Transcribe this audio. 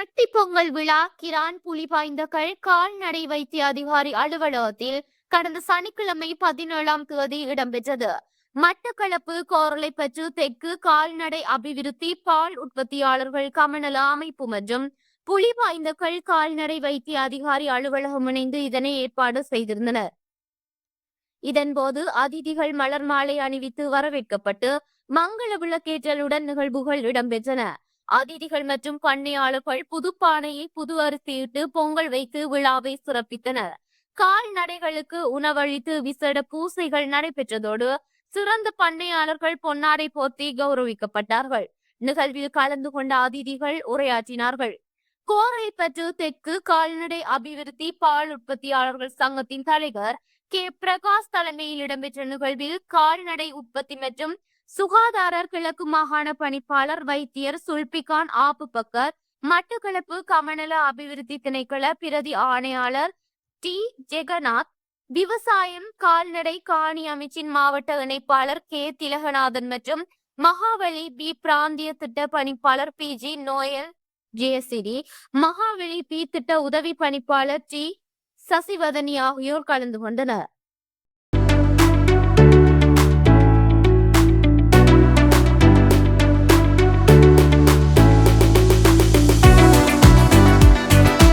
கட்டிப்பொங்கல் விழா கிரான் புலிபாய்ந்தகள் கால்நடை வைத்திய அதிகாரி அலுவலகத்தில் கடந்த சனிக்கிழமை 17ஆம் தேதி இடம்பெற்றது. மட்டக்களப்பு கோரளைப்பற்று தெற்கு கால்நடை அபிவிருத்தி பால் உற்பத்தியாளர்கள் கமநல அமைப்பு மற்றும் புலிபாய்ந்தகள் கால்நடை வைத்திய அதிகாரி அலுவலகம் இணைந்து இதனை ஏற்பாடு செய்திருந்தனர். இதன்போது அதிதிகள் மலர் மாலை அணிவித்து வரவேற்கப்பட்டு மங்கள விளக்கேற்றலுடன் நிகழ்வுகள் இடம்பெற்றன. அதிதிகள் மற்றும் பண்ணையாளர்கள் புதுப்பானையை புது அரிசியிட்டு பொங்கல் வைத்து விழாவை சிறப்பித்தனர். கால்நடைகளுக்கு உணவளித்து விசேட பூசைகள் நடைபெற்றதோடு சிறந்த பண்ணையாளர்கள் பொன்னாடை போர்த்தி கௌரவிக்கப்பட்டார்கள். நிகழ்வில் கலந்து கொண்ட அதிதிகள் உரையாற்றினார்கள். கோரைப்பற்று தெற்கு கால்நடை அபிவிருத்தி பால் உற்பத்தியாளர்கள் சங்கத்தின் தலைவர் கே பிரகாஷ் தலைமையில் இடம்பெற்ற நிகழ்வில் கால்நடை உற்பத்தி மற்றும் சுகாதார கிழக்கு மாகாண பணிப்பாளர் வைத்தியர் சுல்பிகான் ஆபுபக்கர், மட்டக்களப்பு கமநல அபிவிருத்தி திணைக்கள பிரதி ஆணையாளர் டி ஜெகநாத், விவசாயம் கால்நடை காணி அமைச்சின் மாவட்ட இணைப்பாளர் கே திலகநாதன் மற்றும் மகாவலி பி பிராந்திய திட்ட பணிப்பாளர் பி ஜி நோயல் ஜேசிடி, மகாவலி பி திட்ட உதவி பணிப்பாளர் டி சசிவதனி ஆகியோர் கலந்து கொண்டனர்.